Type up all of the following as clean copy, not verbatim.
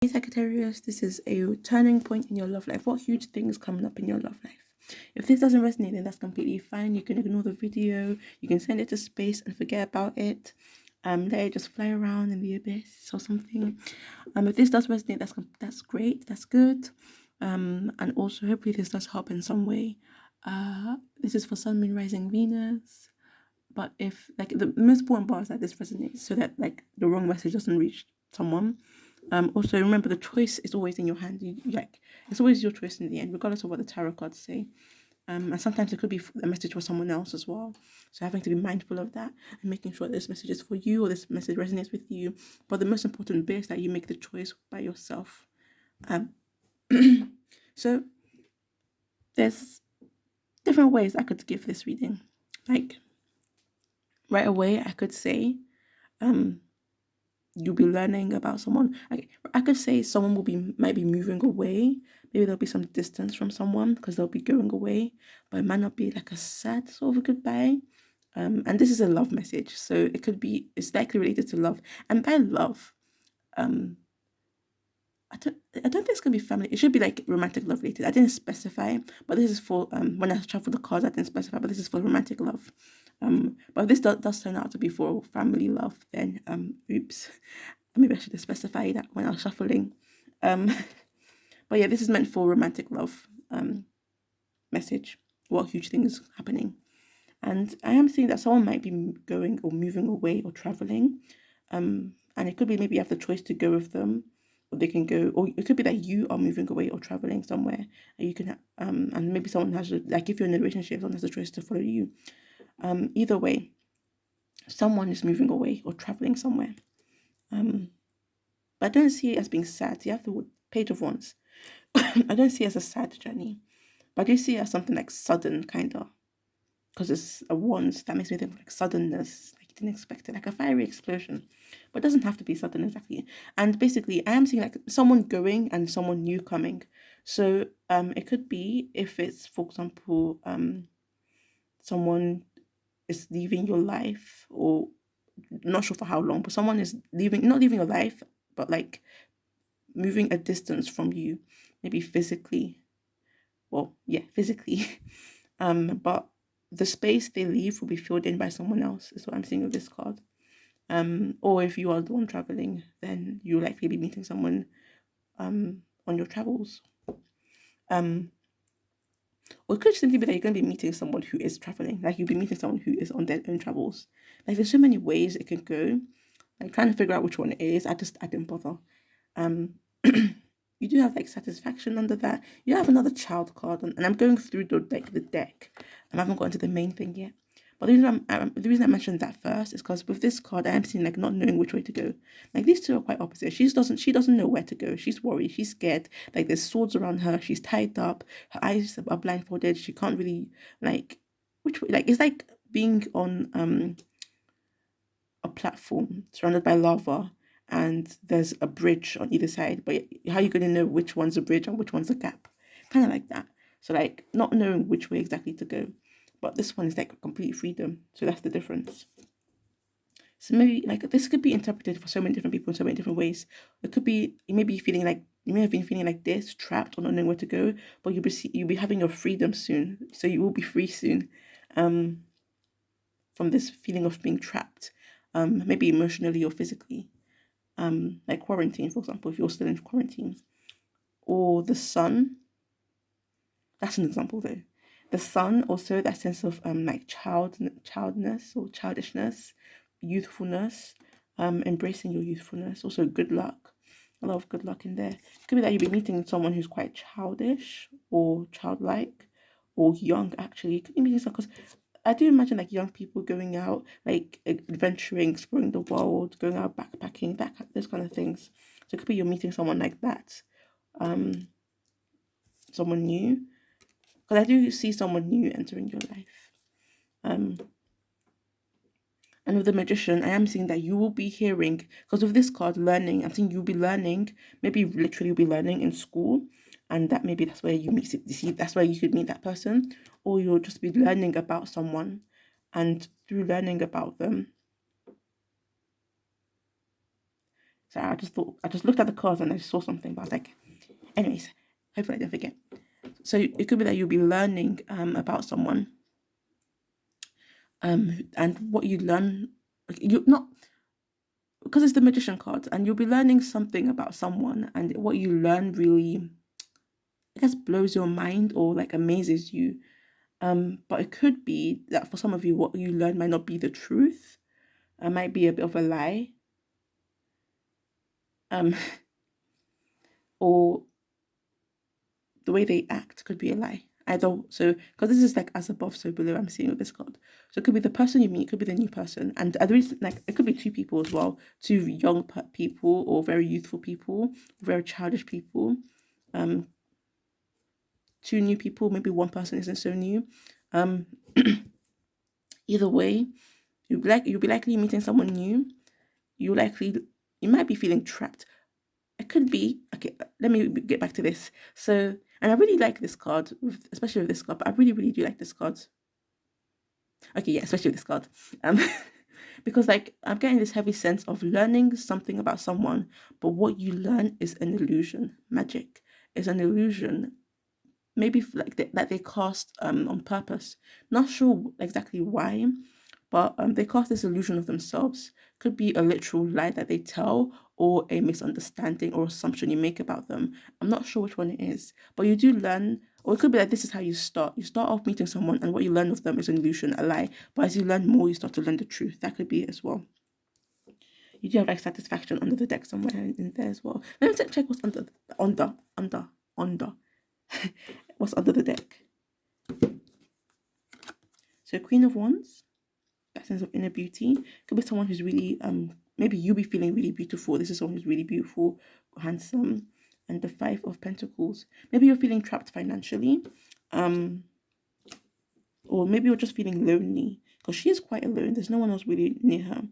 Hey Sagittarius, this is a turning point in your love life. What huge thing is coming up in your love life? If this doesn't resonate, then that's completely fine. You can ignore the video, you can send it to space and forget about it. Let it just fly around in the abyss or something. If this does resonate, that's great, that's good. And also hopefully this does help in some way. This is for Sun, Moon, Rising, Venus. But if like the most important part is that this resonates, so that like the wrong message doesn't reach someone. Also remember the choice is always in your hand. Like it's always your choice in the end, regardless of what the tarot cards say. And sometimes it could be a message for someone else as well. So having to be mindful of that and making sure this message is for you or this message resonates with you. But the most important bit is that you make the choice by yourself. Um, so there's different ways I could give this reading. Like right away, I could say, you'll be learning about someone. I could say someone might be moving away. Maybe there'll be some distance from someone because they'll be going away, but it might not be like a sad sort of a goodbye. And this is a love message, so it's likely related to love. And by love, um, I don't think it's gonna be family. It should be like romantic love related. I didn't specify, but this is for when I shuffled the cards, I didn't specify, but this is for romantic love. But if this does turn out to be for family love, then oops. Maybe I should have specified that when I was shuffling. Um but yeah, this is meant for romantic love message. What huge thing is happening. And I am seeing that someone might be going or moving away or traveling. And it could be maybe you have the choice to go with them, or they can go, or it could be that you are moving away or traveling somewhere, and you can, and maybe someone has, like if you're in a relationship, someone has the choice to follow you. Either way, someone is moving away or traveling somewhere. But I don't see it as being sad. You have the Page of Wands. I don't see it as a sad journey, but I do see it as something like sudden, kind of, because it's a wand that makes me think of like suddenness, like you didn't expect it, like a fiery explosion. But it doesn't have to be sudden exactly. And basically, I am seeing like someone going and someone new coming. So it could be if it's, for example, someone is leaving your life, or not sure for how long, but someone is leaving, not leaving your life, but like moving a distance from you, maybe physically. Well, yeah, physically. But the space they leave will be filled in by someone else, is what I'm seeing with this card. Or if you are the one traveling, then you'll likely be meeting someone on your travels. Or it could simply be that you're going to be meeting someone who is traveling, like you'll be meeting someone who is on their own travels. Like there's so many ways it can go. Like trying to figure out which one it is, I didn't bother. Um, you do have like satisfaction under that. You have another child card, and I'm going through the deck. I haven't gotten to the main thing yet. But the reason I mentioned that first is because with this card, I am seeing like not knowing which way to go. Like these two are quite opposite. She doesn't know where to go. She's worried. She's scared. Like there's swords around her. She's tied up. Her eyes are blindfolded. She can't really like which way. Like it's like being on a platform surrounded by lava, and there's a bridge on either side, but how are you going to know which one's a bridge and which one's a gap? Kind of like that. So like not knowing which way exactly to go, but this one is like complete freedom, so that's the difference. So maybe like this could be interpreted for so many different people in so many different ways. It could be you may have been feeling like this, trapped or not knowing where to go, but you'll be having your freedom soon, so you will be free soon. um from this feeling of being trapped, maybe emotionally or physically, like quarantine, for example, if you're still in quarantine. Or the sun, that's an example though. The sun, also that sense of like childness or childishness, youthfulness, embracing your youthfulness. Also good luck, a lot of good luck in there. It could be that you'll be meeting someone who's quite childish or childlike, or young actually. It could be meeting someone, because I do imagine like young people going out, like adventuring, exploring the world, going out backpacking, those kind of things. So it could be you're meeting someone like that, um, someone new. Because I do see someone new entering your life. Um, and with the magician, I am seeing that you will be hearing, because with this card, learning, I'm seeing you'll be learning, maybe literally you'll be learning in school, and that maybe that's where you meet it. You see, that's where you could meet that person, or you'll just be learning about someone, and through learning about them, So I just looked at the cards and I saw something, but I was like, anyways, hopefully I don't forget. So it could be that you'll be learning about someone, and what you learn, you not because it's the magician card, and you'll be learning something about someone, and what you learn really, I guess, blows your mind or like amazes you. But it could be that for some of you, what you learn might not be the truth. It might be a bit of a lie. Um, or the way they act could be a lie. Either so, because this is like as above, so below. I'm seeing with this card, so it could be the person you meet, it could be the new person, and I really like it could be two people as well, two young people or very youthful people, very childish people, um, two new people. Maybe one person isn't so new. Um, either way, you'll be likely meeting someone new. You might be feeling trapped. It could be okay. Let me get back to this. So, and I really like this card, especially with this card. But I really, really do like this card. Okay, yeah, especially with this card, um, because like I'm getting this heavy sense of learning something about someone, but what you learn is an illusion. Magic is an illusion. Maybe like that they cast on purpose. Not sure exactly why, but they cast this illusion of themselves. Could be a literal lie that they tell, or a misunderstanding or assumption you make about them. I'm not sure which one it is, but you do learn, or it could be that this is how you start. You start off meeting someone, and what you learn of them is an illusion, a lie. But as you learn more, you start to learn the truth. That could be it as well. You do have like satisfaction under the deck somewhere in there as well. Let me check what's under. What's under the deck. So Queen of Wands, that sense of inner beauty. Could be someone who's really maybe you'll be feeling really beautiful. This is someone who's really beautiful, handsome. And the Five of Pentacles. Maybe you're feeling trapped financially. Or maybe you're just feeling lonely. Because she is quite alone. There's no one else really near her.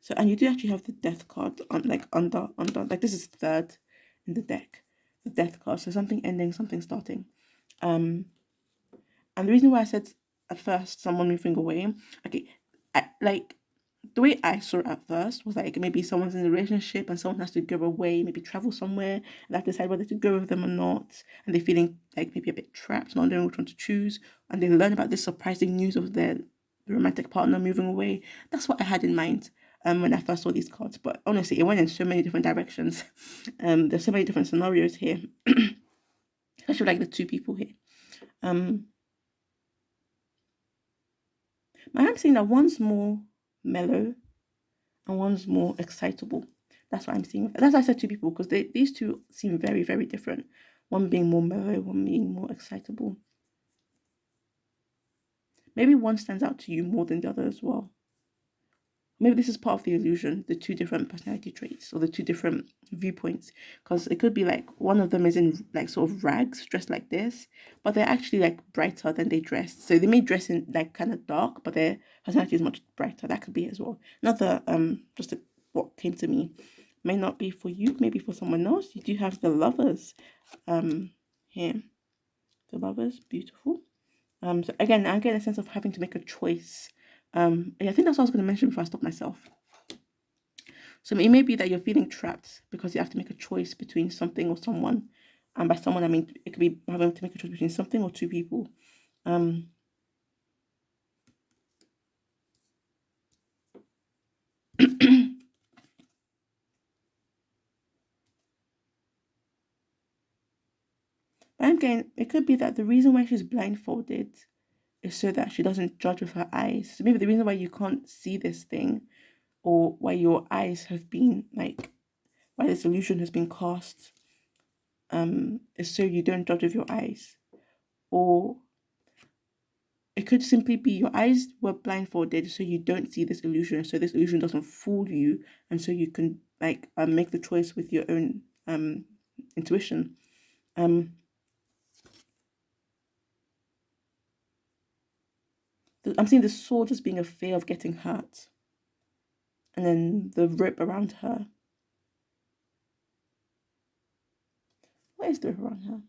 So and you do actually have the Death card on like under. Like this is third in the deck. The Death card. So something ending, something starting. And the reason why I said at first someone moving away, okay, like the way I saw it at first was like maybe someone's in a relationship and someone has to go away, maybe travel somewhere, and they have to decide whether to go with them or not, and they're feeling like maybe a bit trapped, not knowing which one to choose, and they learn about this surprising news of their romantic partner moving away. That's what I had in mind when I first saw these cards. But honestly, it went in so many different directions. There's so many different scenarios here, especially like the two people here. I'm saying that one's more mellow and one's more excitable. That's what I'm seeing. That's why I said two people, because these two seem very, very different. One being more mellow, one being more excitable. Maybe one stands out to you more than the other as well. Maybe this is part of the illusion, the two different personality traits or the two different viewpoints. Because it could be like one of them is in like sort of rags, dressed like this, but they're actually like brighter than they dress. So they may dress in like kind of dark, but their personality is much brighter. That could be it as well. Another what came to me. May not be for you, maybe for someone else. You do have the Lovers here. The Lovers, beautiful. So again, I get a sense of having to make a choice. I think that's what I was going to mention before I stop myself. So it may be that you're feeling trapped because you have to make a choice between something or someone. And by someone, I mean it could be having to make a choice between something or two people. But I'm getting, it could be that the reason why she's blindfolded is so that she doesn't judge with her eyes. So maybe the reason why you can't see this thing, or why your eyes have been like, why this illusion has been cast, is so you don't judge with your eyes. Or it could simply be your eyes were blindfolded so you don't see this illusion, so this illusion doesn't fool you, and so you can like make the choice with your own intuition. I'm seeing the sword as being a fear of getting hurt, and then the rope around her. What is the rope around her?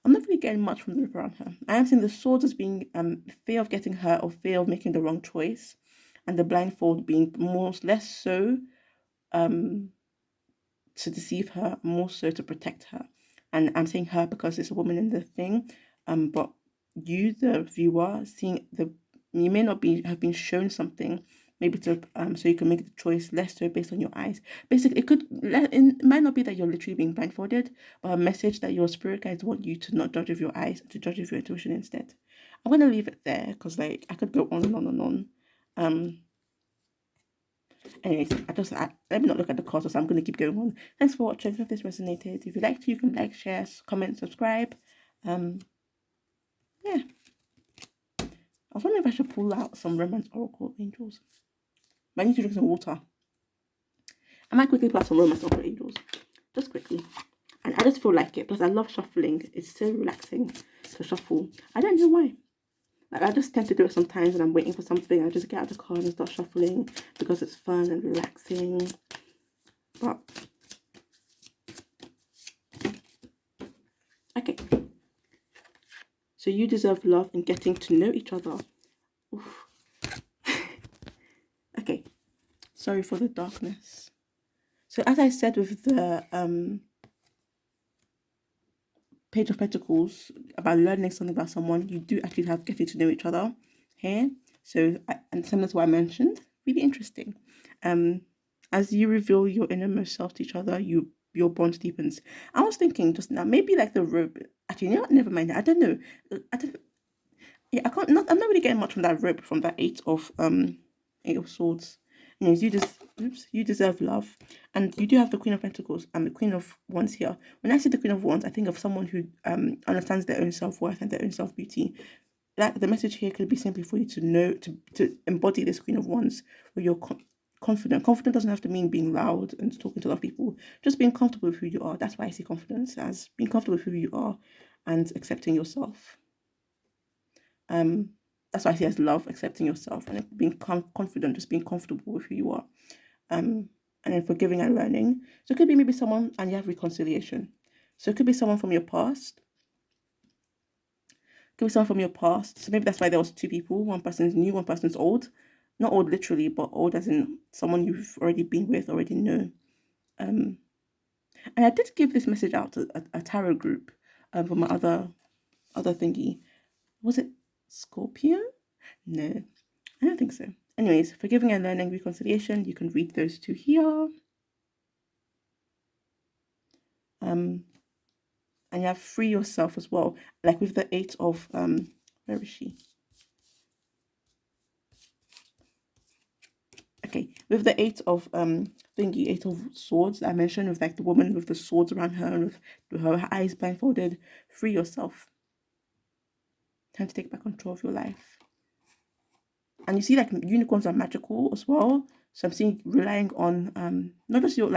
I'm not really really getting much from the rip around her. I am seeing the swords as being fear of getting hurt or fear of making the wrong choice, and the blindfold being less so um to deceive her, more so to protect her. And I'm saying her because it's a woman in the thing, but you, the viewer, seeing the you may not be have been shown something, maybe to so you can make the choice less so based on your eyes. Basically, it might not be that you're literally being blindfolded, but a message that your spirit guides want you to not judge with your eyes, to judge with your intuition instead. I'm gonna leave it there because like I could go on and on and on. Anyways, let me not look at the cost, so I'm going to keep going on. Thanks for watching. If this resonated, if you liked it, you can like, share, comment, subscribe. Yeah. I was wondering if I should pull out some romance oracle angels. But I need to drink some water. I might quickly pull out some romance oracle angels. Just quickly. And I just feel like it. Plus, I love shuffling. It's so relaxing to shuffle. I don't know why. Like, I just tend to do it sometimes when I'm waiting for something. I just get out the car and start shuffling because it's fun and relaxing. But okay. So you deserve love and getting to know each other. Oof. Okay. Sorry for the darkness. So as I said with the Page of Pentacles about learning something about someone, you do actually have getting to know each other here. So and similar to what I mentioned, really interesting. As you reveal your innermost self to each other, your bond deepens. I was thinking just now, maybe like the rope. Actually, you know what? Never mind. I don't know. Yeah, I can't. I'm not really getting much from that rope, from that Eight of Swords. Anyways, you deserve love, and you do have the Queen of Pentacles and the Queen of Wands here. When I see the Queen of Wands, I think of someone who understands their own self worth and their own self beauty. That the message here could be simply for you to know to embody this Queen of Wands, where you're confident. Confident doesn't have to mean being loud and talking to a lot of people. Just being comfortable with who you are. That's why I see confidence as being comfortable with who you are and accepting yourself. That's why I see as love, accepting yourself and being confident, just being comfortable with who you are. And then forgiving and learning. So it could be maybe someone and you have reconciliation. So it could be someone from your past. It could be someone from your past. So maybe that's why there was two people. One person's new, one person's old. Not old literally, but old as in someone you've already been with, already know. And I did give this message out to a tarot group for my other thingy. Was it Scorpio? No, I don't think so. Anyways, forgiving and learning, reconciliation, you can read those two here. And you have free yourself as well, like with the Eight of where is she? Okay, with the Eight of Eight of Swords that I mentioned, with like the woman with the swords around her and with her eyes blindfolded. Free yourself. Time to take back control of your life. And you see, like, unicorns are magical as well. So I'm seeing relying on not just your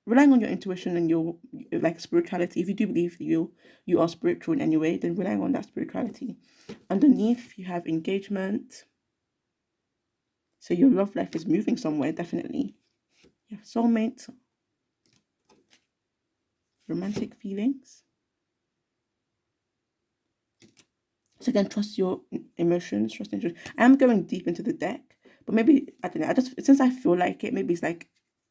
relying on your intuition and your like spirituality. If you do believe you are spiritual in any way, then relying on that spirituality. Underneath you have engagement. So your love life is moving somewhere, definitely. You have soulmate, romantic feelings. So again, trust your emotions, trust interest. I am going deep into the deck, but maybe I don't know. I just since I feel like it, maybe it's like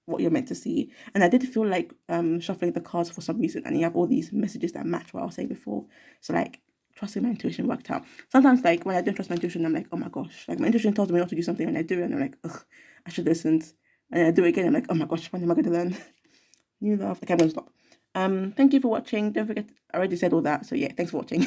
what you're meant to see. And I did feel like shuffling the cards for some reason, and you have all these messages that match what I was saying before. So like trusting my intuition worked out. Sometimes like when I don't trust my intuition, I'm like, oh my gosh, like my intuition tells me not to do something and I do it and I'm like, ugh, I should listen. And I do it again, I'm like, oh my gosh, when am I gonna learn? New love. Okay, I'm gonna stop. Thank you for watching. Don't forget, I already said all that, so yeah, thanks for watching.